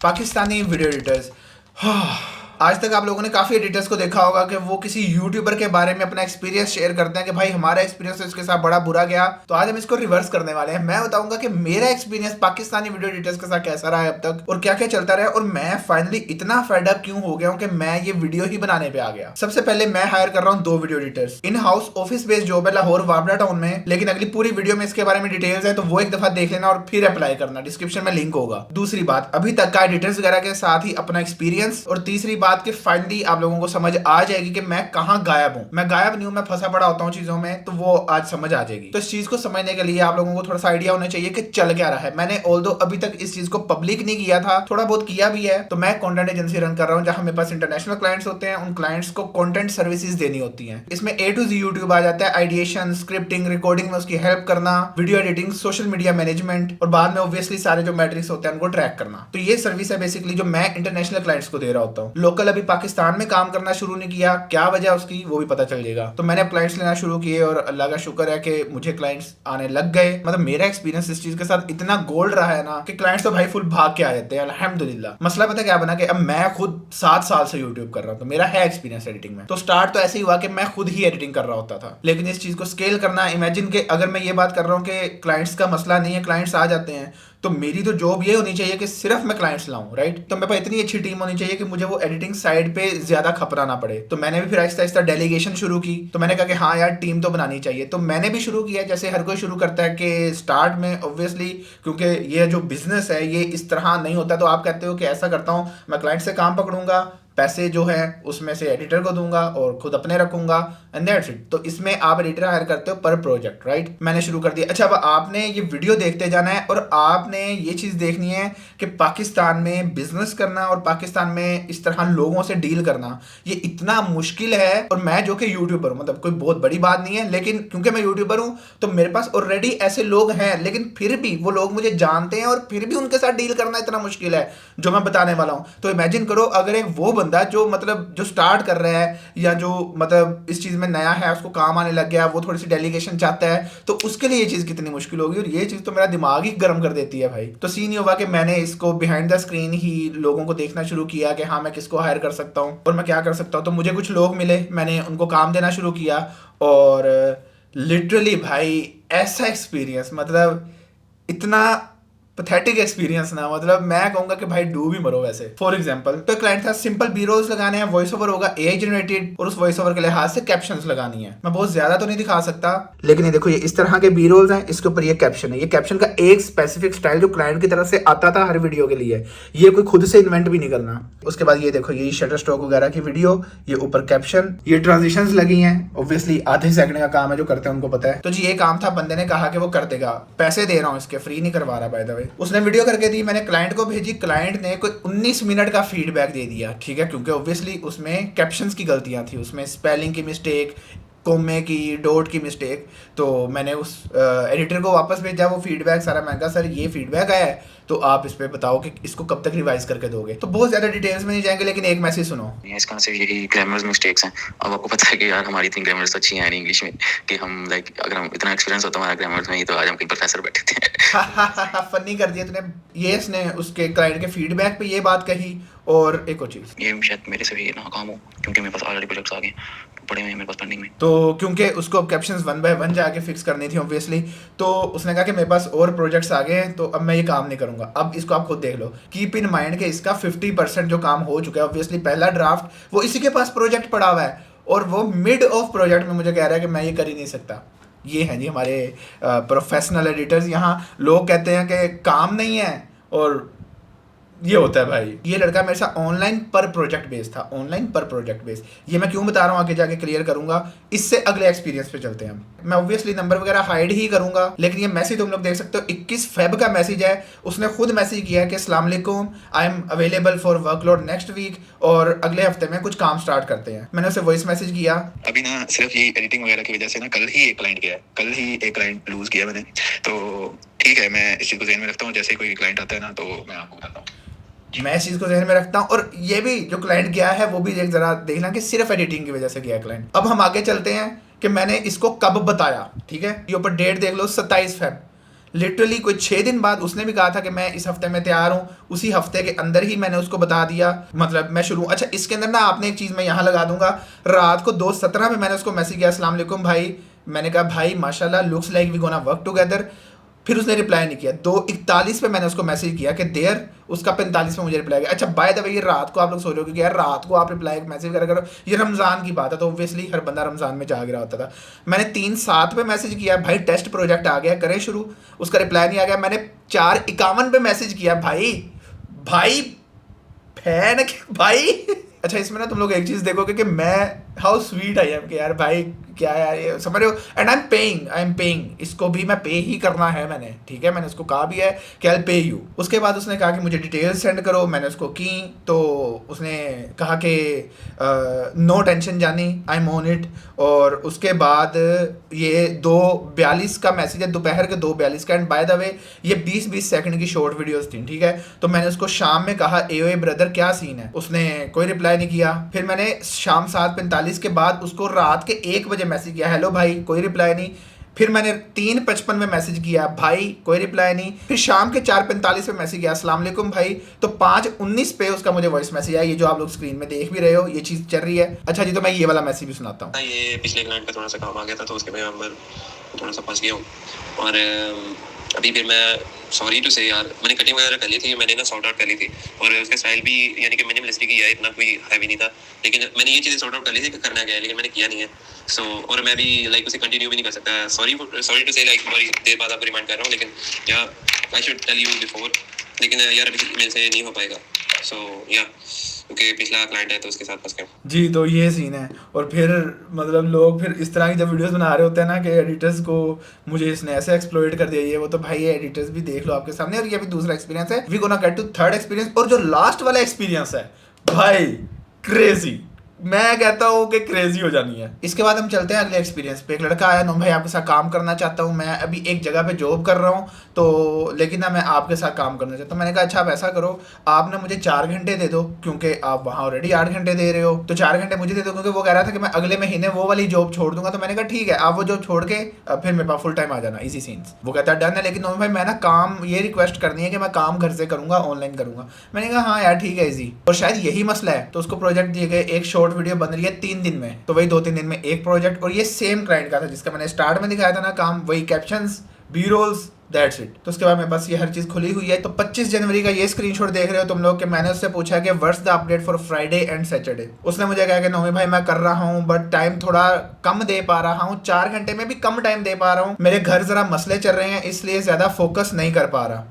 Pakistani video editors. आज तक आप लोगों ने काफ़ी एडिटर्स को देखा होगा कि वो किसी यूट्यूबर के बारे में अपना एक्सपीरियंस शेयर करते हैं कि भाई हमारा एक्सपीरियंस इसके साथ बड़ा बुरा गया। तो आज हम इसको रिवर्स करने वाले हैं। मैं बताऊंगा कि मेरा एक्सपीरियंस पाकिस्तानी वीडियो एडिटर्स के साथ कैसा रहा है अब तक और क्या क्या चलता रहा है, और मैं फाइनली इतना फेड अप क्यों हो गया हूं कि मैं ये वीडियो ही बनाने पे आ गया। सबसे पहले मैं हायर कर रहा हूँ 2 video editors. In house office based job है लाहौर वाबड़ा टाउन में, लेकिन अगली पूरी वीडियो में इसके बारे में डिटेल्स है, तो वो एक दफा देख लेना और फिर अप्लाई करना। डिस्क्रिप्शन में लिंक होगा। दूसरी बात, अभी तक का एडिटर्स वगैरह के साथ ही अपना एक्सपीरियंस। और तीसरी बात कि फाइनली आप लोगों को समझ आ जाएगी कि मैं कहां गायब हूं। मैं गायब नहीं हूं, मैं फंसा पड़ा होता हूं चीजों में, तो वो आज समझ आ जाएगी। तो इस चीज को समझने के लिए आप लोगों को थोड़ा सा आइडिया होना चाहिए कि चल क्या रहा है। मैंने ऑल्दो अभी तक इस चीज को पब्लिक नहीं किया था, थोड़ा बहुत किया भी है। तो मैं कंटेंट एजेंसी रन कर रहा हूं जहां मेरे पास इंटरनेशनल क्लाइंट्स होते हैं। उन क्लाइंट्स को कंटेंट सर्विसेज देनी होती हैं। इसमें A to Z यूट्यूब आ जाता है, आइडिएशन, स्क्रिप्टिंग, रिकॉर्डिंग में उसकी हेल्प करना, video editing, social media management और बाद में ऑब्वियसली सारे जो मैट्रिक्स होते हैं उनको ट्रैक करना। तो ये सर्विस है बेसिकली जो मैं इंटरनेशनल क्लाइंट्स को दे रहा होता हूँ। लोकल अभी पाकिस्तान में काम करना शुरू नहीं किया, क्या वजह उसकी वो भी पता चल जाएगा। तो मैंने क्लाइंट्स लेना शुरू किए और अल्लाह का शुक्र है कि मुझे क्लाइंट्स आने लग गए। मतलब मेरा एक्सपीरियंस इस चीज के साथ इतना गोल्ड रहा है ना कि क्लाइंट्स तो भाई फुल भाग के आ जाते हैं अल्हम्दुलिल्लाह। मसला पता क्या बना कि अब मैं खुद 7 साल से यूट्यूब कर रहा हूँ, तो मेरा है एक्सपीरियंस एडिटिंग में। तो स्टार्ट तो ऐसे ही हुआ कि मैं खुद ही एडिटिंग कर रहा होता था, लेकिन इस चीज को स्केल करना, इमेजिन के अगर मैं ये बात कर रहा हूँ कि क्लाइंट्स का मसला नहीं है, क्लाइंट्स आ जाते हैं, तो मेरी तो जॉब ये होनी चाहिए कि सिर्फ मैं क्लाइंट्स लाऊं, राइट। तो मेरे पास इतनी अच्छी टीम होनी चाहिए कि मुझे वो एडिटिंग साइड पे ज्यादा खपरा ना पड़े। तो मैंने भी फिर आहिस्ता आहिस्ता डेलीगेशन शुरू की। तो मैंने कहा कि हाँ यार टीम तो बनानी चाहिए। तो मैंने भी शुरू किया जैसे हर कोई शुरू करता है कि स्टार्ट में ऑब्वियसली, क्योंकि ये जो बिजनेस है ये इस तरह नहीं होता। तो आप कहते हो कि ऐसा करता हूँ, मैं क्लाइंट से काम पकड़ूंगा, पैसे जो है उसमें से एडिटर को दूंगा और खुद अपने रखूंगा, एंड दैट्स इट। तो इसमें आप एडिटर हायर करते हो पर प्रोजेक्ट, राइट। मैंने शुरू कर दिया। अच्छा, अब आपने ये वीडियो देखते जाना है और आपने ये चीज देखनी है कि पाकिस्तान में बिजनेस करना और पाकिस्तान में इस तरह लोगों से डील करना ये इतना मुश्किल है। और मैं जो कि यूट्यूबर हूं, मतलब कोई बहुत बड़ी बात नहीं है, लेकिन क्योंकि मैं यूट्यूबर हूं तो मेरे पास ऑलरेडी ऐसे लोग हैं, लेकिन फिर भी वो लोग मुझे जानते हैं और फिर भी उनके साथ डील करना इतना मुश्किल है जो मैं बताने वाला हूं। तो इमेजिन करो अगर एक वो बंदा जो स्टार्ट कर रहा है या जो मतलब इस चीज में नया है, उसको काम आने लग गया, वो थोड़ी सी डेलीगेशन चाहता है, तो उसके लिए ये चीज कितनी मुश्किल होगी। और ये चीज तो मेरा दिमाग ही गर्म कर देती है भाई। तो सीन ये हुआ कि मैंने इसको बिहाइंड द स्क्रीन ही लोगों को देखना शुरू किया कि हाँ मैं किसको हायर कर सकता हूँ और मैं क्या कर सकता हूँ। तो मुझे कुछ लोग मिले, मैंने उनको काम देना शुरू किया और लिटरली भाई ऐसा एक्सपीरियंस, मतलब इतना पैथेटिक एक्सपीरियंस ना, मतलब मैं कहूंगा कि भाई डूब ही मरो वैसे। फॉर एग्जांपल, तो क्लाइंट था सिंपल बी रोल्स लगाने हैं, वॉइस ओवर होगा एआई जनरेटेड और उस वॉइस ओवर के लिहाज से कैप्शंस लगानी है। मैं बहुत ज्यादा तो नहीं दिखा सकता, लेकिन ये देखो ये इस तरह के बी रोल्स हैं, इसके ऊपर ये कैप्शन है। ये कैप्शन का एक स्पेसिफिक स्टाइल जो क्लाइंट की तरफ से आता था हर वीडियो के लिए, ये कोई खुद से इन्वेंट भी नहीं करना। उसके बाद ये देखो ये शटर स्टॉक वगैरह की वीडियो, ये ऊपर कैप्शन, ये ट्रांजिशंस लगी हैं। ऑब्वियसली आधे सेकंड का काम है, जो करते हैं उनको पता है। तो जी ये काम था, बंदे ने कहा कि वो कर देगा, पैसे दे रहा हूँ इसके, फ्री नहीं करवा रहा बाय द वे। उसने वीडियो करके दी, मैंने क्लाइंट को भेजी, क्लाइंट ने कोई 19 मिनट का फीडबैक दे दिया, ठीक है, क्योंकि ऑब्वियसली उसमें कैप्शंस की गलतियां थी, उसमें स्पेलिंग की मिस्टेक, कोमे की, डॉट की मिस्टेक। तो मैंने उस एडिटर को वापस भेजा वो फीडबैक सारा। मैं कहा सर ये फीडबैक आया है, तो आप इस पे बताओ कि इसको कब तक रिवाइज करके दोगे। तो बहुत ज्यादा डिटेल्स में नहीं जाएंगे, लेकिन एक मैसेज सुनो। इसका आंसर यही ग्रामर मिस्टेक्स हैं। अब आपको पता है कि यार हमारी इतनी ग्रामर्स अच्छी हैं इंग्लिश में कि हम लाइक अगर हम इतना एक्सपीरियंस होता हमारा ग्रामर में, तो आज हम कहीं प्रोफेसर बैठे थे। फनी कर दिया तूने। ये इसने उसके क्लाइंट के फीडबैक पे ये बात कही। और एक और चीज, ये शायद मेरे से भी नाकाम हो क्योंकि मेरे पास ऑलरेडी प्रोजेक्ट्स आ गए पड़े हुए हैं मेरे पास पेंडिंग में। तो क्योंकि उसको कैप्शंस 1 बाय 1 जाके फिक्स करनी थी ऑब्वियसली, तो उसने कहा कि मेरे पास और प्रोजेक्ट्स आ गए हैं, तो अब मैं ये काम नहीं करूंगा। अब इसको आप खुद देख लो, कीप इन माइंड कि इसका 50% जो काम हो चुका है, ऑब्वियसली पहला ड्राफ्ट वो इसी के पास प्रोजेक्ट पड़ा हुआ है और वो मिड ऑफ प्रोजेक्ट में मुझे कह रहा है कि मैं ये कर ही नहीं सकता। ये हैं जी हमारे प्रोफेशनल एडिटर्स। यहाँ लोग कहते हैं कि काम नहीं है, और ये होता है भाई। ये लड़का मेरे साथ ऑनलाइन पर प्रोजेक्ट बेस था, ऑनलाइन पर प्रोजेक्ट बेस। ये मैं क्यों बता रहा हूँ आगे जाके क्लियर करूंगा। इससे अगले एक्सपीरियंस पे चलते हैं हम। मैं ऑब्वियसली नंबर वगैरह हाइड ही करूंगा, लेकिन ये मैसेज तुम लोग देख सकते हो 21 फेब का मैसेज है। उसने खुद मैसेज किया है कि अस्सलाम वालेकुम, I am available for workload next week, और अगले हफ्ते में कुछ काम स्टार्ट करते हैं। मैंने उसे वॉइस मैसेज किया। अभी ना सिर्फ ये एडिटिंग वगैरह की वजह से ना कल ही एक क्लाइंट गया है, कल ही एक क्लाइंट लूज किया मैंने। तो ठीक है, मैं इस चीज़ को ध्यान में रखता हूँ, जैसे कोई क्लाइंट आता है ना तो मैं आपको बताता हूँ। मैं इस चीज़ को ध्यान में रखता हूँ। और ये भी जो क्लाइंट गया है वो भी एक जरा देखना कि सिर्फ एडिटिंग की वजह से गया क्लाइंट। अब हम आगे चलते हैं कि मैंने इसको कब बताया, ठीक है। ये ऊपर डेट देख लो 27 फेब, लिटरली कोई 6 दिन बाद उसने भी कहा था कि मैं इस हफ्ते में तैयार हूँ, उसी हफ्ते के अंदर ही मैंने उसको बता दिया, मतलब मैं शुरू। अच्छा इसके अंदर ना आपने एक चीज़ मैं यहाँ लगा दूंगा, रात को 2:17 में मैंने उसको मैसेज किया, अस्सलाम वालेकुम भाई, मैंने कहा भाई माशाल्लाह looks like we gonna work together. फिर उसने रिप्लाई नहीं किया। 2:41 पे मैंने उसको मैसेज किया कि देयर, उसका 45 पे मुझे रिप्लाई किया। अच्छा बाय द वे ये रात को आप लोग सोच रहे हो कि यार रात को आप रिप्लाई मैसेज करो, ये रमज़ान की बात है तो ऑब्वियसली हर बंदा रमज़ान में जाग रहा होता था। मैंने 3:07 पे मैसेज किया, भाई टेस्ट प्रोजेक्ट आ गया करें शुरू, उसका रिप्लाई नहीं आ गया। मैंने 4:51 पे मैसेज किया, भाई भाई फैन भाई अच्छा इसमें ना तुम लोग एक चीज़ देखोगे कि मैं हाउ स्वीट आई एम कि यार भाई क्या यार ये समझ रहे हो, एंड आई एम पेइंग, इसको भी मैं पे ही करना है मैंने, ठीक है मैंने उसको कहा भी है कि आई पे यू। उसके बाद उसने कहा कि मुझे डिटेल्स सेंड करो, मैंने उसको की तो उसने कहा कि नो टेंशन जानी, आई एम ऑन इट। और उसके बाद ये 2:42 का मैसेज है, दोपहर के 2:42 का, एंड बाय द वे ये 20-20 सेकंड की शॉर्ट वीडियोस थी, ठीक है। तो मैंने उसको शाम में कहा ए ब्रदर क्या सीन है, उसने कोई रिप्लाई नहीं किया। फिर मैंने शाम 7:45 के बाद उसको रात के 1 बजे मैसेज किया, हेलो भाई, कोई रिप्लाई नहीं। फिर मैंने 3:55 में मैसेज किया, भाई कोई रिप्लाई नहीं। फिर शाम के 4:45 पे मैसेज किया, अस्सलाम वालेकुम भाई। तो 5:19 पे उसका मुझे वॉइस मैसेज आया, ये जो आप लोग स्क्रीन में देख भी रहे हो ये चीज़ चल रही है। अच्छा जी, तो मैं ये वाला मैसेज भी सुनाता हूँ। ये पिछले क्लाइंट का थोड़ा सा काम आ गया था तो उसके मैं थोड़ा सा फंस गया हूँ, और अभी फिर मैं सॉरी टू से यार मैंने कटिंग वगैरह कर ली थी, मैंने ना सॉर्ट आउट कर ली थी, और उसका स्टाइल भी यानी कि मिनिमलिस्टिक ही है, इतना कोई हैवी नहीं था, लेकिन मैंने ये चीज़ें सॉर्ट आउट कर ली थी कि करना क्या है, लेकिन मैंने किया नहीं है। सो और मैं भी लाइक उसे कंटिन्यू भी नहीं कर सकता। सॉरी टू से लाइक बड़ी देर बाद आपको रिमाइंड कर रहा हूँ, लेकिन या I should tell you before, लेकिन यार अभी मेरे से नहीं हो पाएगा। सो या क्योंकि पिछला क्लाइंट है तो उसके साथ फंस गया जी। तो ये सीन है। और फिर मतलब लोग फिर इस तरह की जब वीडियोस बना रहे होते हैं ना कि एडिटर्स को मुझे इसने ऐसे एक्सप्लॉइट कर दिया, ये वो, तो भाई ये एडिटर्स भी देख लो आपके सामने। और ये भी दूसरा एक्सपीरियंस है, we gonna get to third experience. और जो लास्ट वाला एक्सपीरियंस है भाई क्रेजी, मैं कहता हूँ कि क्रेजी हो जानी है। इसके बाद हम चलते हैं अगले एक्सपीरियंस पे। एक लड़का आया, नो भाई आपके साथ काम करना चाहता हूँ, मैं अभी एक जगह पे जॉब कर रहा हूँ तो लेकिन ना मैं आपके साथ काम करना चाहता हूँ। मैंने कहा अच्छा आप ऐसा करो, आप ना मुझे 4 घंटे दे दो, क्योंकि आप वहाँ ऑलरेडी 8 घंटे दे रहे हो, तो 4 घंटे मुझे दे दो, क्योंकि वो कह रहा था कि मैं अगले महीने वो वाली जॉब छोड़ दूंगा। तो मैंने कहा ठीक है, आप वो जॉब छोड़ के फिर मेरे पास फुल टाइम आ जाना, इजी सीन्स। वो कहता है डन है, लेकिन नो भाई मैं ना काम ये रिक्वेस्ट करनी है कि मैं काम घर से करूँगा, ऑनलाइन करूँगा। मैंने कहा हाँ यार ठीक है इजी, और शायद यही मसला है। तो उसको प्रोजेक्ट दिए गए, एक शॉर्ट वीडियो बन रही है 3 दिन में, तो वही 2-3 दिन में एक प्रोजेक्ट। और ये सेम क्लाइंट का था जिसका मैंने स्टार्ट में दिखाया था ना काम, वही captions, B rolls, that's it. तो उसके बाद मेरे पास ये हर चीज़ खुली हुई है। तो 25 जनवरी का ये स्क्रीनशॉट देख रहे हो तुम लोग, कि मैंने उससे पूछा कि what's the update for Friday and Saturday. उसने मुझे कहा कि नौमी भाई मैं कर रहा हूँ बट टाइम थोड़ा कम दे पा रहा हूँ, 4 घंटे में भी कम टाइम दे पा रहा हूँ, मेरे घर ज़रा मसले चल रहे हैं इसलिए ज़्यादा फोकस नहीं कर पा रहा।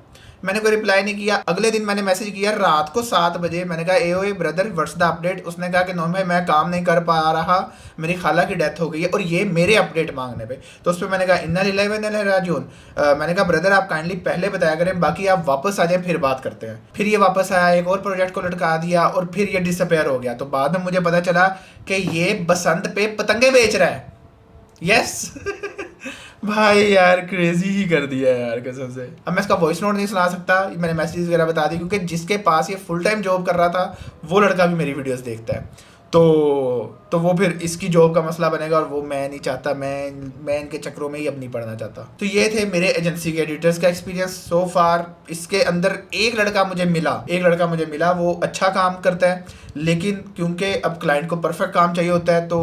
मैंने कोई रिप्लाई नहीं किया। अगले दिन मैंने मैसेज किया रात को 7 बजे, मैंने कहा ए ब्रदर व्हाट्स द अपडेट। उसने कहा कि नौन भाई मैं काम नहीं कर पा रहा, मेरी खाला की डेथ हो गई है, और ये मेरे अपडेट मांगने पे। तो उस पर मैंने कहा इन्ना लिल्लाहि व इन्ना इलैहि राजिऊन। मैंने कहा ब्रदर आप काइंडली पहले बताया करें, बाकी आप वापस आ जाएं फिर बात करते हैं। फिर ये वापस आया, एक और प्रोजेक्ट को लटका दिया, और फिर ये डिसअपेयर हो गया। तो बाद में मुझे पता चला कि ये बसंत पे पतंगे बेच रहा है। यस भाई यार क्रेजी ही कर दिया यार कसम से। अब मैं इसका वॉइस नोट नहीं सुना सकता, मैंने मैसेज वगैरह बता दी, क्योंकि जिसके पास ये फुल टाइम जॉब कर रहा था वो लड़का भी मेरी वीडियोस देखता है, तो वो फिर इसकी जॉब का मसला बनेगा, और वो मैं नहीं चाहता, मैं इनके चक्रों में ही अब नहीं पढ़ना चाहता। तो ये थे मेरे एजेंसी के एडिटर्स का एक्सपीरियंस सो फार। इसके अंदर एक लड़का मुझे मिला, वो अच्छा काम करता है, लेकिन क्योंकि अब क्लाइंट को परफेक्ट काम चाहिए होता है तो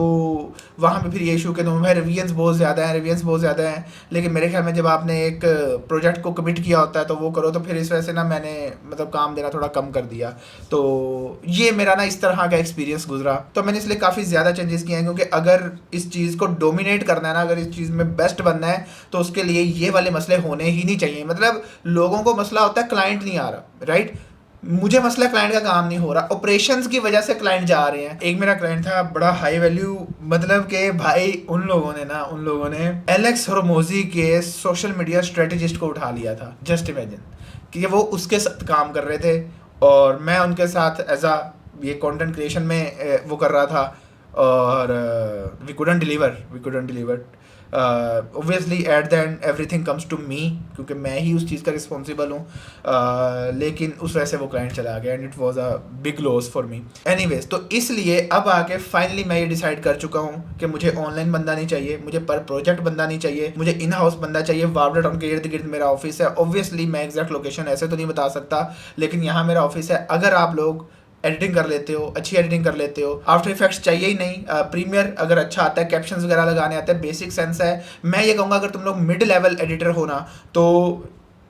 वहाँ पे फिर ये इशू के तो भाई रिवीजन्स बहुत ज़्यादा हैं। लेकिन मेरे ख्याल में जब आपने एक प्रोजेक्ट को कमिट किया होता है तो वो करो। तो फिर इस वजह से ना मैंने मतलब काम देना थोड़ा कम कर दिया। तो ये मेरा ना इस तरह का एक्सपीरियंस गुजरा। तो मैंने इसलिए काफ़ी ज़्यादा चेंजेस किए हैं, क्योंकि अगर इस चीज़ को डोमिनेट करना है ना, अगर इस चीज़ में बेस्ट बनना है तो उसके लिए ये वाले मसले होने ही नहीं चाहिए। मतलब लोगों को मसला होता है क्लाइंट नहीं आ रहा, राइट। मुझे मसला क्लाइंट का काम नहीं हो रहा, ऑपरेशंस की वजह से क्लाइंट जा रहे हैं। एक मेरा क्लाइंट था बड़ा हाई वैल्यू, मतलब कि भाई उन लोगों ने एलेक्स हरमोजी के सोशल मीडिया स्ट्रेटेजिस्ट को उठा लिया था। जस्ट इमेजिन कि वो उसके साथ काम कर रहे थे और मैं उनके साथ एज आ ये कंटेंट क्रिएशन में वो कर रहा था, और we couldn't deliver. Obviously at the end everything comes to me, क्योंकि मैं ही उस चीज़ का रिस्पॉन्सिबल हूँ, लेकिन उस वजह से वो क्लाइंट चला गया and it was a big loss for me. Anyways, तो इसलिए अब आके फाइनली मैं ये डिसाइड कर चुका हूँ कि मुझे ऑनलाइन बंदा नहीं चाहिए, मुझे पर प्रोजेक्ट बंदा नहीं चाहिए, मुझे इन हाउस बंदा चाहिए। वावड़ा टाउन के इर्द गिर्द मेरा ऑफिस है। ऑब्वियसली मैं एग्जैक्ट लोकेशन ऐसे तो नहीं बता सकता, लेकिन यहाँ मेरा ऑफिस है। अगर आप लोग एडिटिंग कर लेते हो, अच्छी एडिटिंग कर लेते हो, आफ्टर इफेक्ट्स चाहिए ही नहीं, प्रीमियर अगर अच्छा आता है, कैप्शंस वगैरह लगाने आते हैं, बेसिक सेंस है, मैं ये कहूँगा अगर तुम लोग मिड लेवल एडिटर हो ना तो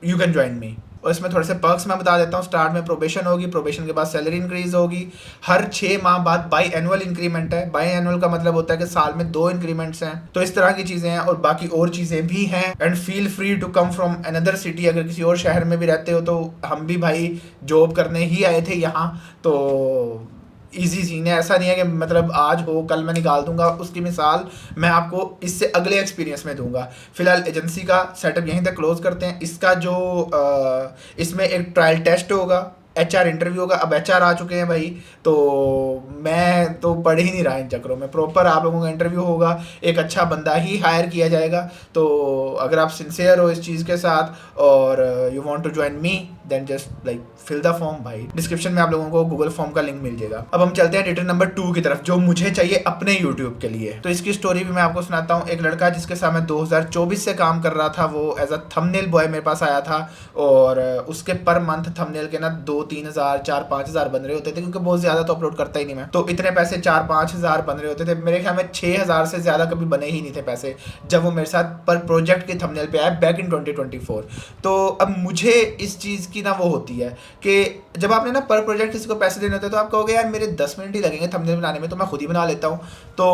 यू कैन ज्वाइन मी। और इसमें थोड़े से पर्क्स मैं बता देता हूँ। स्टार्ट में प्रोबेशन होगी, प्रोबेशन के बाद सैलरी इंक्रीज होगी, हर 6 माह बाद बाई एनुअल इंक्रीमेंट है। बाई एनुअल का मतलब होता है कि साल में 2 इंक्रीमेंट्स हैं। तो इस तरह की चीज़ें हैं और बाकी और चीज़ें भी हैं। And feel free to come from another city, अगर किसी और शहर में भी रहते हो तो हम भी भाई जॉब करने ही आए थे यहाँ, तो ईजी सीन है। ऐसा नहीं है कि मतलब आज हो कल मैं निकाल दूंगा। उसकी मिसाल मैं आपको इससे अगले एक्सपीरियंस में दूंगा। फिलहाल एजेंसी का सेटअप यहीं तक क्लोज करते हैं। इसका जो इसमें एक ट्रायल टेस्ट होगा, HR इंटरव्यू होगा। अब HR आ चुके हैं भाई, तो मैं तो पढ़ ही नहीं रहा इन चक्रों में। प्रॉपर आप लोगों का इंटरव्यू होगा, एक अच्छा बंदा ही हायर किया जाएगा। तो अगर आप सिंसियर हो इस चीज़ के साथ और you want to join me, then just like fill the form भाई। डिस्क्रिप्शन में आप लोगों को गूगल फॉर्म का लिंक मिल जाएगा। अब हम चलते हैं एडिटर नंबर 2 की तरफ, जो मुझे चाहिए अपने यूट्यूब के लिए। तो इसकी स्टोरी भी मैं आपको सुनाता हूँ। एक लड़का जिसके साथ मैं 2024 से काम कर रहा था, वो एज अ थंबनेल बॉय मेरे पास आया था और उसके पर मंथ थंबनेल के ना 2-3 हज़ार 4-5 हज़ार बन रहे होते थे, क्योंकि बहुत ज़्यादा तो अपलोड करता ही नहीं मैं। तो इतने पैसे 4-5 हज़ार बन रहे होते थे। मेरे ख्याल में 6 हज़ार से ज़्यादा कभी बने ही नहीं थे पैसे, जब वो मेरे साथ पर प्रोजेक्ट के थंबनेल पे आया बैक इन 2024। तो अब मुझे इस चीज़ की ना वो होती है कि जब आपने ना पर प्रोजेक्ट किसी को पैसे देने होते हैं तो आप कहोगे यार मेरे 10 मिनट ही लगेंगे थंबनेल बनाने में, तो मैं खुद ही बना लेता हूँ। तो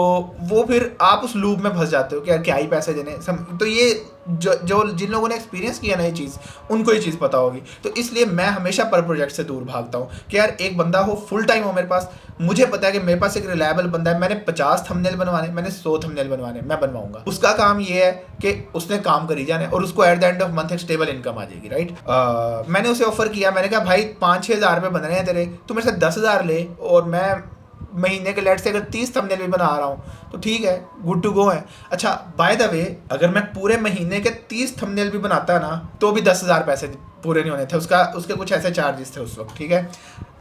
वो फिर आप उस लूप में फंस जाते हो कि यार क्या ही पैसे देने। तो ये जो जिन लोगों ने एक्सपीरियंस किया ना ये चीज़, उनको ये चीज़ पता होगी। तो इसलिए मैं हमेशा पर प्रोजेक्ट से दूर भागता हूँ कि यार एक बंदा हो फुल टाइम हो मेरे पास। मुझे पता है कि मेरे पास एक रिलायबल बंदा है। मैंने 50 थंबनेल बनवाने, मैंने 100 थंबनेल बनवाने, मैं बनवाऊंगा। उसका काम ये है कि उसने काम करी जाने और उसको eight the end of month एक स्टेबल इनकम आ जाएगी, राइट। मैंने उसे ऑफर किया, मैंने कहा भाई 5-6 हज़ार रुपये बन रहे हैं तेरे, तू मेरे से 10 हज़ार ले और मैं महीने के लेट से अगर 30 थंबनेल भी बना रहा हूँ तो ठीक है, गुड टू गो है। अच्छा बाय द वे, अगर मैं पूरे महीने के 30 थंबनेल भी बनाता ना तो भी 10 हज़ार पैसे पूरे नहीं होने थे। उसके कुछ ऐसे चार्जेस थे उस वक्त, ठीक है।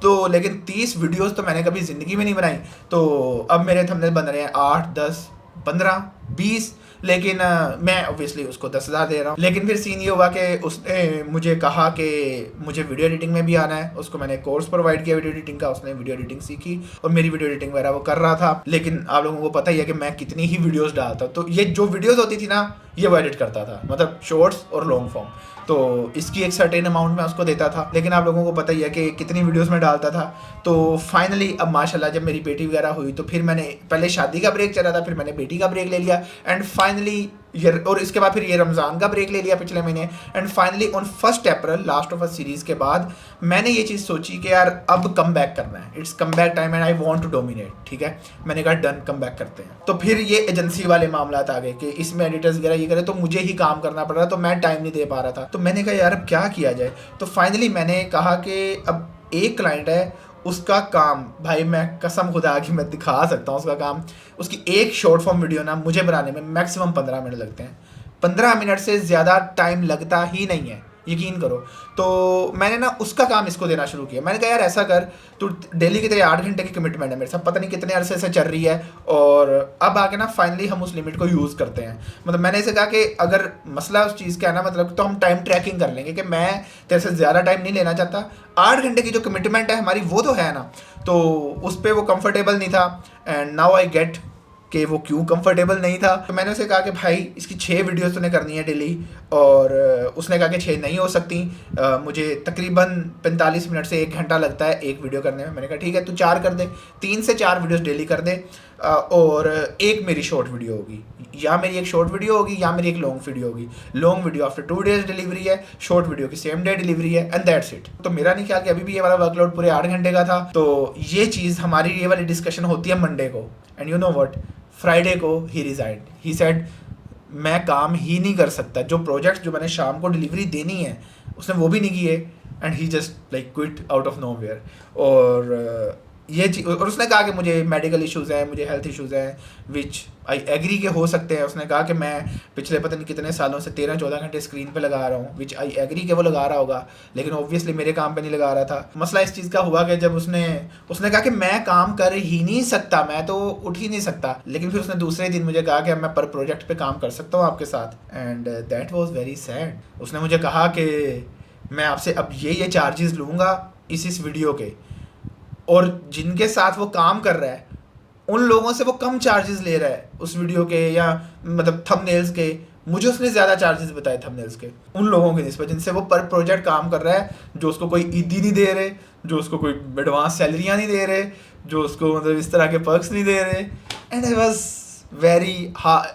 तो लेकिन 30 वीडियोस तो मैंने कभी ज़िंदगी में नहीं बनाई। तो अब मेरे थंबनेल बन रहे हैं 8, 10, 15, 20, लेकिन मैं ऑब्वियसली उसको 10 हज़ार दे रहा हूँ। लेकिन फिर सीन ये हुआ कि उसने मुझे कहा कि मुझे वीडियो एडिटिंग में भी आना है। उसको मैंने कोर्स प्रोवाइड किया वीडियो एडिटिंग का, उसने वीडियो एडिटिंग सीखी और मेरी वीडियो एडिटिंग वगैरह वो कर रहा था। लेकिन आप लोगों को पता ही है कि मैं कितनी ही वीडियोज़ डालता हूँ। तो ये जो वीडियोज़ होती थी ना, ये वो एडिट करता था, मतलब शॉर्ट्स और लॉन्ग फॉर्म। तो इसकी एक सर्टेन अमाउंट मैं उसको देता था। लेकिन आप लोगों को पता ही है कि कितनी वीडियोस में डालता था। तो फाइनली अब माशाल्लाह जब मेरी बेटी वगैरह हुई तो फिर मैंने, पहले शादी का ब्रेक चला था, फिर मैंने बेटी का ब्रेक ले लिया एंड फाइनली और इसके बाद फिर ये रमज़ान का ब्रेक ले लिया पिछले महीने। And finally on 1 April last of us series के बाद मैंने ये चीज़ सोची कि यार अब कम बैक करना है, it's come back time and I want to dominate. ठीक है, मैंने कहा डन, कम बैक करते हैं। तो फिर ये एजेंसी वाले मामला आ गए कि इसमें एडिटर्स वगैरह ये करे, तो मुझे ही काम करना पड़ रहा, तो मैं टाइम नहीं दे पा रहा था। तो मैंने कहा यार अब क्या किया जाए। तो फाइनली मैंने कहा कि अब एक क्लाइंट है, उसका काम भाई मैं कसम खुदा की मैं दिखा सकता हूँ उसका काम। उसकी एक शॉर्ट फॉर्म वीडियो ना मुझे बनाने में मैक्सिमम 15 मिनट लगते हैं। 15 मिनट से ज़्यादा टाइम लगता ही नहीं है, यकीन करो। तो मैंने ना उसका काम इसको देना शुरू किया। मैंने कहा यार ऐसा कर, तू डेली की तेरे 8 घंटे की कमिटमेंट है मेरे साथ, पता नहीं कितने अरसे से चल रही है। और अब आके ना फाइनली हम उस लिमिट को यूज़ करते हैं। मतलब मैंने इसे कहा कि अगर मसला उस चीज़ का है ना, मतलब तो हम टाइम ट्रैकिंग कर लेंगे कि मैं तेरे से ज़्यादा टाइम नहीं लेना चाहता। 8 घंटे की जो कमिटमेंट है हमारी वो तो है ना। तो उस पर वो कंफर्टेबल नहीं था एंड नाउ आई गेट कि वो क्यों कंफर्टेबल नहीं था। तो मैंने उसे कहा कि भाई इसकी 6 वीडियोस तूने करनी है डेली। और उसने कहा कि 6 नहीं हो सकती, मुझे तकरीबन 45 मिनट से 1 घंटा लगता है एक वीडियो करने में। मैंने कहा ठीक है तू 4 कर दे, 3 से 4 वीडियोस डेली कर दे। और एक मेरी शॉर्ट वीडियो होगी, या मेरी एक शॉर्ट वीडियो होगी या मेरी एक लॉन्ग वीडियो होगी। Long video after 2 days delivery है, शॉर्ट वीडियो की सेम डे डिलीवरी है एंड दैट्स इट। तो मेरा नहीं ख्याल कि अभी भी ये वाला वर्कलोड पूरे 8 घंटे का था। तो ये चीज़ हमारी ये वाली डिस्कशन होती है मंडे को and you know what, Friday को ही रिजाइंड। ही सेड मैं काम ही नहीं कर सकता, जो प्रोजेक्ट्स जो मैंने शाम को डिलीवरी देनी है उसने वो भी नहीं किए and he just like quit out of nowhere. और ये चीज, और उसने कहा कि मुझे मेडिकल इश्यूज हैं, मुझे हेल्थ इश्यूज हैं, विच आई एग्री के हो सकते हैं। उसने कहा कि मैं पिछले पता नहीं कितने सालों से 13-14 घंटे स्क्रीन पे लगा रहा हूँ, विच आई एग्री के वो लगा रहा होगा, लेकिन ऑब्वियसली मेरे काम पे नहीं लगा रहा था। मसला इस चीज़ का हुआ कि जब उसने कहा कि मैं काम कर ही नहीं सकता, मैं तो उठ ही नहीं सकता, लेकिन फिर उसने दूसरे दिन मुझे कहा कि मैं पर प्रोजेक्ट पे काम कर सकता हूँ आपके साथ, and that was very sad. उसने मुझे कहा कि मैं आपसे अब ये चार्जेस लूँगा इस वीडियो के, और जिनके साथ वो काम कर रहा है उन लोगों से वो कम चार्जेस ले रहा है उस वीडियो के, या मतलब थंबनेल्स के। मुझे उसने ज़्यादा चार्जेस बताए थंबनेल्स के उन लोगों के निस्बत जिनसे वो पर प्रोजेक्ट काम कर रहा है, जो उसको कोई ईदी नहीं दे रहे, जो उसको कोई एडवांस सैलरियाँ नहीं दे रहे, जो उसको मतलब इस तरह के पर्क्स नहीं दे रहे। And I was very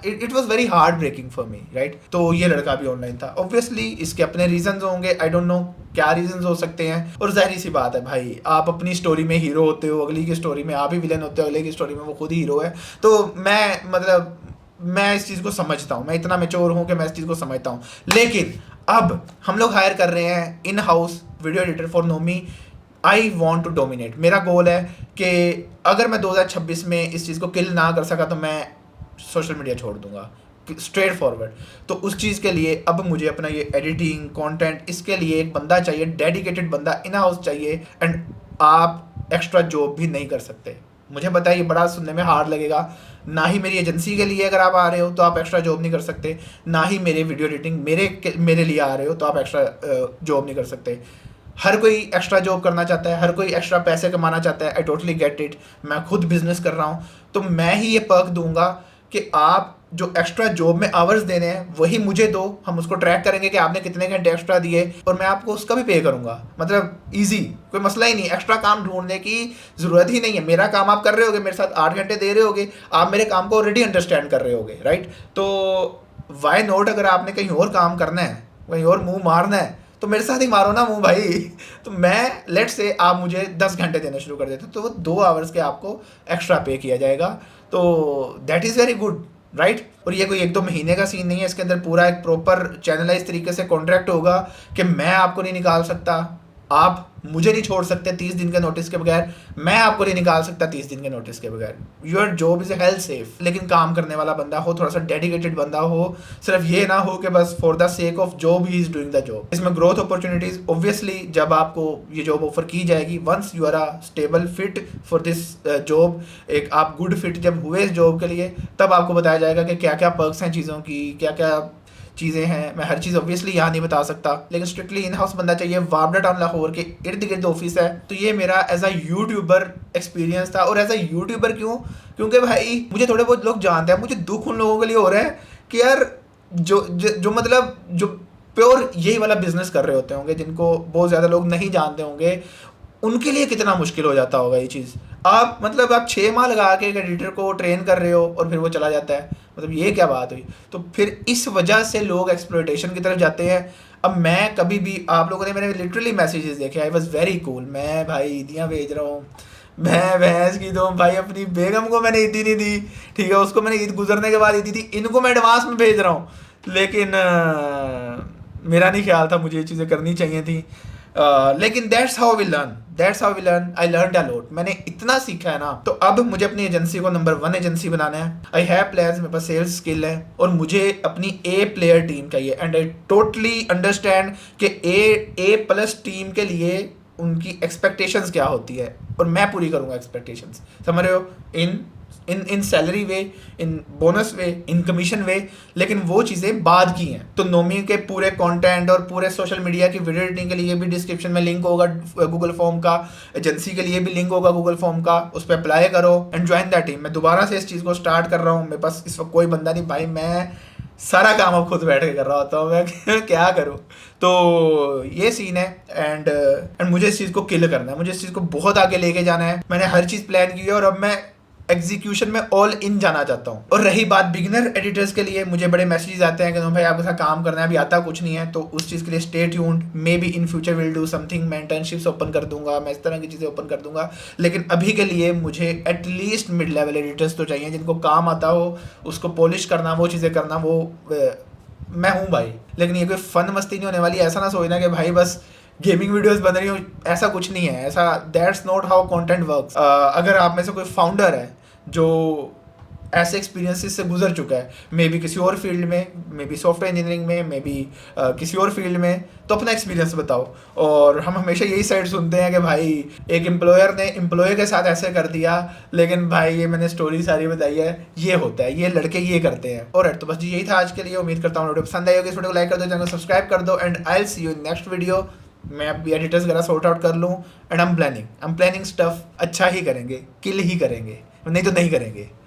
it was very hard breaking for me, right. तो ये लड़का भी ऑनलाइन था। ऑब्वियसली इसके अपने रीजंस होंगे, आई डोंट नो क्या रीजंस हो सकते हैं, और जाहिर सी बात है भाई, आप अपनी स्टोरी में हीरो होते हो, अगली की स्टोरी में आप ही विलन होते हो, अगले की स्टोरी में वो खुद ही हीरो है। तो मैं इस चीज़ को समझता हूँ, मैं इतना मैच्योर हूँ कि मैं इस चीज़ को समझता हूँ। लेकिन अब हम लोग हायर कर रहे हैं in house video editor for Nomi. I want to dominate. मेरा गोल है कि अगर मैं 2026 में इस चीज़ को किल ना कर सका तो मैं सोशल मीडिया छोड़ दूंगा, स्ट्रेट फॉरवर्ड। तो उस चीज़ के लिए अब मुझे अपना ये एडिटिंग कंटेंट, इसके लिए एक बंदा चाहिए, डेडिकेटेड बंदा इन हाउस चाहिए। एंड आप एक्स्ट्रा जॉब भी नहीं कर सकते। मुझे बताइए, बड़ा सुनने में हार्ड लगेगा। ना ही मेरी एजेंसी के लिए अगर आप आ रहे हो तो आप एक्स्ट्रा जॉब नहीं कर सकते, ना ही मेरे वीडियो एडिटिंग मेरे लिए आ रहे हो तो आप एक्स्ट्रा जॉब नहीं कर सकते। हर कोई एक्स्ट्रा जॉब करना चाहता है, हर कोई एक्स्ट्रा पैसे कमाना चाहता है। I totally get it. मैं खुद बिजनेस कर रहा हूँ, तो मैं ही ये पर्क दूंगा कि आप जो एक्स्ट्रा जॉब में आवर्स देने हैं वही मुझे दो। हम उसको ट्रैक करेंगे कि आपने कितने घंटे एक्स्ट्रा दिए, और मैं आपको उसका भी पे करूंगा। मतलब इजी, कोई मसला ही नहीं। एक्स्ट्रा काम ढूंढने की ज़रूरत ही नहीं है। मेरा काम आप कर रहे होगे, मेरे साथ 8 घंटे दे रहे होगे, आप मेरे काम को ऑलरेडी अंडरस्टैंड कर रहे होगे, राइट। तो वाई नॉट, अगर आपने कहीं और काम करना है, कहीं और मुँह मारना है, तो मेरे साथ ही मारो ना मुँह भाई। तो मैं लेट से आप मुझे 10 घंटे देने शुरू कर देते तो वो 2 आवर्स के आपको एक्स्ट्रा पे किया जाएगा। तो that is very good, right. और ये कोई 1-2 महीने का सीन नहीं है, इसके अंदर पूरा एक प्रॉपर चैनलाइज तरीके से कॉन्ट्रैक्ट होगा कि मैं आपको नहीं निकाल सकता, आप मुझे नहीं छोड़ सकते 30 दिन के नोटिस के बगैर, मैं आपको नहीं निकाल सकता 30 दिन के नोटिस के बगैर। Your job is health safe. लेकिन काम करने वाला बंदा हो, थोड़ा सा डेडिकेटेड बंदा हो, सिर्फ ये ना हो कि बस for the sake of job he is doing the job. इसमें ग्रोथ अपॉर्चुनिटीज़ ऑब्वियसली जब आपको ये जॉब ऑफर की जाएगी, once you are a stable fit for this job, एक आप गुड फिट जब हुए इस जॉब के लिए, तब आपको बताया जाएगा कि क्या क्या पर्क्स हैं चीज़ों की, क्या क्या चीज़ें हैं। मैं हर चीज़ ऑब्वियसली यहाँ नहीं बता सकता, लेकिन स्ट्रिक्टली इन हाउस बंदा चाहिए। वाबडा टाउन लाहौर के इर्द गिर्द ऑफिस है। तो ये मेरा एज अ यूट्यूबर एक्सपीरियंस था। और एज अ यूट्यूबर क्योंकि भाई मुझे थोड़े बहुत लोग जानते हैं। मुझे दुख उन लोगों के लिए हो रहा है कि यार जो मतलब जो प्योर यही वाला बिजनेस कर रहे होते होंगे, जिनको बहुत ज़्यादा लोग नहीं जानते होंगे, उनके लिए कितना मुश्किल हो जाता होगा ये चीज़। आप 6 माह लगा के एक एडिटर को ट्रेन कर रहे हो और फिर वो चला जाता है, मतलब ये क्या बात हुई। तो फिर इस वजह से लोग एक्सप्लॉयटेशन की तरफ जाते हैं। अब मैं कभी भी, आप लोगों ने मेरे लिटरली मैसेजेस देखे, आई वॉज वेरी कूल। मैं भाई ईदियाँ भेज रहा हूँ, मैं भैंस की दूँ भाई। अपनी बेगम को मैंने ईदी नहीं दी, ठीक है, उसको मैंने ईद गुजरने के बाद ईदी थी, इनको मैं एडवांस में भेज रहा हूँ। लेकिन मेरा नहीं ख्याल था मुझे ये चीज़ें करनी चाहिए थी। लेकिन that's how we learn. I learn a lot. मैंने इतना सीखा है ना। तो अब मुझे अपनी एजेंसी को नंबर 1 एजेंसी बनाना है। आई हैव प्लान्स, मेरे पास सेल्स स्किल है, और मुझे अपनी ए प्लेयर टीम चाहिए। एंड आई टोटली अंडरस्टैंड कि A+ टीम के लिए उनकी एक्सपेक्टेशंस क्या होती है, और मैं पूरी करूँगा एक्सपेक्टेशंस, समझ रहे हो, in salary way, in bonus way, in commission way. लेकिन वो चीज़ें बाद की हैं। तो नोमी के पूरे कंटेंट और पूरे सोशल मीडिया की वीडियो एडिटिंग के लिए भी डिस्क्रिप्शन में लिंक होगा गूगल फॉर्म का, एजेंसी के लिए भी लिंक होगा गूगल फॉर्म का, उस पर अप्लाई करो एंड ज्वाइन द टीम। मैं दोबारा से इस चीज़ को स्टार्ट कर रहा हूँ। मेरे पास इस वक्त कोई बंदा नहीं भाई, मैं सारा काम अब खुद बैठ के कर रहा होता हूँ, मैं क्या करूँ। तो ये सीन है। एंड मुझे इस चीज़ को किल करना है, मुझे इस चीज़ को बहुत आगे लेके जाना है। मैंने हर चीज़ प्लान की है, और अब मैं एग्जीक्यूशन में ऑल इन जाना चाहता हूँ। और रही बात बिगिनर एडिटर्स के लिए, मुझे बड़े मैसेजेस आते हैं कि भाई आपके साथ काम करना है, अभी आता कुछ नहीं है। तो उस चीज़ के लिए stay tuned. May be in future will do something. मैं इंटर्नशिप्स ओपन कर दूंगा, मैं इस तरह की चीज़ें ओपन कर दूंगा। लेकिन अभी के लिए मुझे एटलीस्ट मिड लेवल एडिटर्स तो चाहिए, जिनको काम आता हो, उसको पॉलिश करना, वो चीज़ें करना, वो मैं हूँ भाई। लेकिन ये कोई फन मस्ती नहीं होने वाली। ऐसा ना सोचना कि भाई बस गेमिंग वीडियोस बन रही हो, ऐसा कुछ नहीं है, ऐसा that's not how content works. अगर आप में से कोई फाउंडर है जो ऐसे एक्सपीरियंसेस से गुजर चुका है, मे बी किसी और फील्ड में, मे बी सॉफ्टवेयर इंजीनियरिंग में, मे बी किसी और फील्ड में, तो अपना एक्सपीरियंस बताओ। और हम हमेशा यही साइड सुनते हैं कि भाई एक एम्प्लॉयर ने एम्प्लॉय के साथ ऐसे कर दिया, लेकिन भाई ये मैंने स्टोरी सारी बताई है, ये होता है, ये लड़के ये करते हैं। और तो बस यही था आज के लिए। उम्मीद करता हूँ वीडियो पसंद आई होगी। इस वीडियो को लाइक कर दो, चैनल को सब्सक्राइब कर दो, and I will see you in next video. मैं अब एडिटर्स वगैरह सॉर्ट आउट कर लूँ, and I am planning stuff. अच्छा ही करेंगे, किल ही करेंगे, नहीं तो नहीं करेंगे।